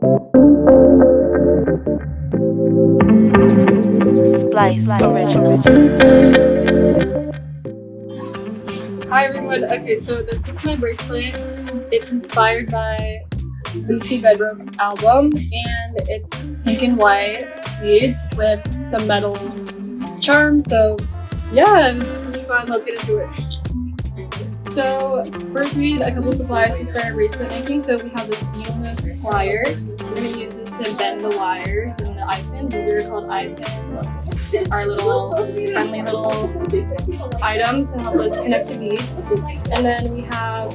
Hi everyone. Okay, so this is my bracelet. It's inspired by Lucy Bedrock album, and it's pink and white beads with some metal charms. So yeah, it's really fun. Let's get into it. So first we need a couple supplies to start bracelet making. So we have this needle nose pliers. We're gonna use this to bend the wires and the eye pins. These are called eye pins. Our little friendly little item to help us connect the beads. And then we have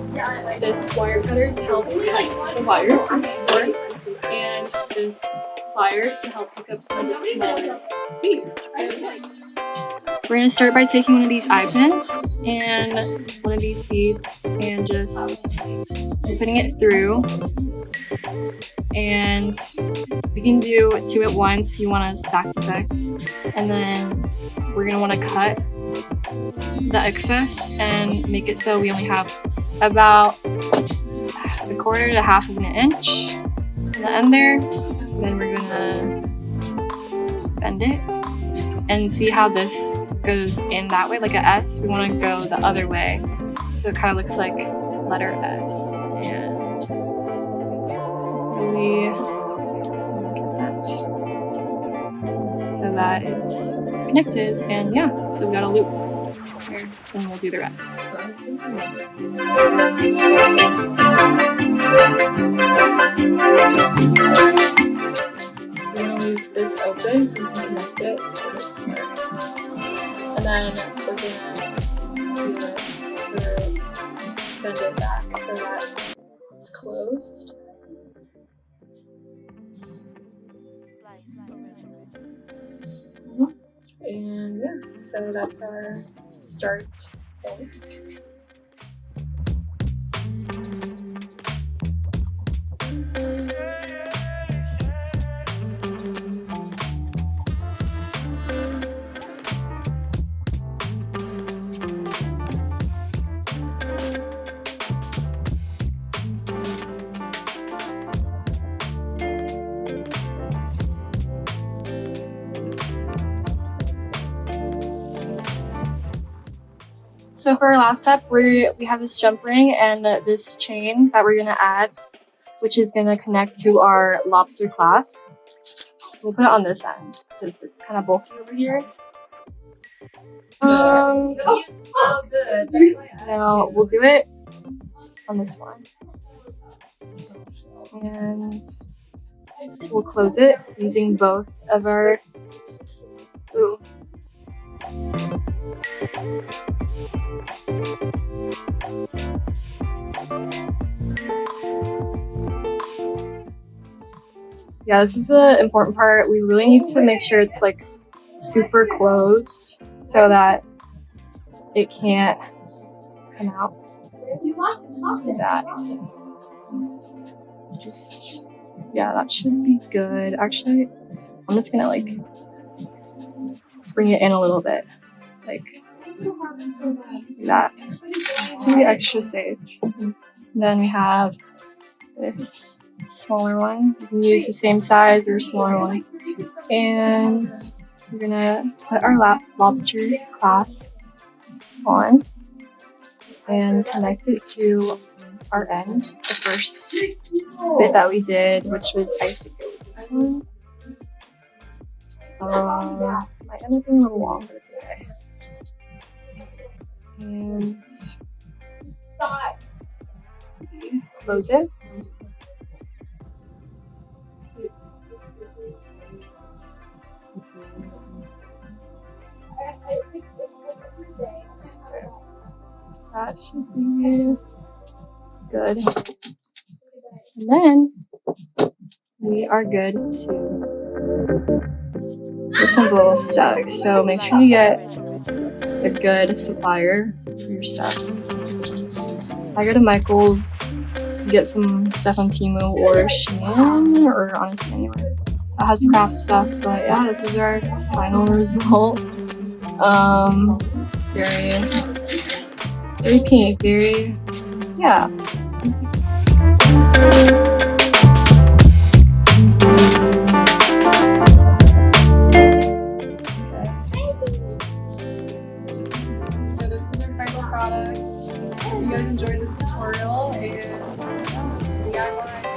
this wire cutter to help cut the wires, of course, and this plier to help pick up some of the small beads. We're going to start by taking one of these eye pins and one of these beads and just putting it through. And we can do 2 at once if you want a stacked effect. And then we're going to want to cut the excess and make it so we only have about 1/4 to 1/2 of an inch on the end there. And then we're going to bend it. And see how this goes in that way, like a S? We want to go the other way. So it kind of looks like letter S. And really get that so that it's connected. And yeah, so we got a loop here, and we'll do the rest. We're going to leave this open so we can connect it to this part. And then we're going to seal it or bend it back so that it's closed. And yeah, so that's our start thing. So for our last step, we have this jump ring and this chain that we're going to add, which is going to connect to our lobster clasp. We'll put it on this end since it's kind of bulky over here. Now we'll do it on this one. And we'll close it using both of our... Ooh. Yeah, this is the important part. We really need to make sure it's like super closed so that it can't come out like that. Just, yeah, that should be good. Actually, I'm just gonna like bring it in a little bit, like that, just to be extra safe. And then we have this smaller one. You can use the same size or smaller one. And we're gonna put our lobster clasp on and connect it to our end. The first bit that we did, which was, I think it was this one. Might end up being a little long, but it's okay. And close it. That should be good. And then we are good too. This one's a little stuck, so make sure you get a good supplier for your stuff. I go to Michael's, get some stuff on Temu or Shein, or honestly anywhere that has craft stuff. But yeah, this is our final result. Very pink, yeah. you guys enjoyed the tutorial and DIY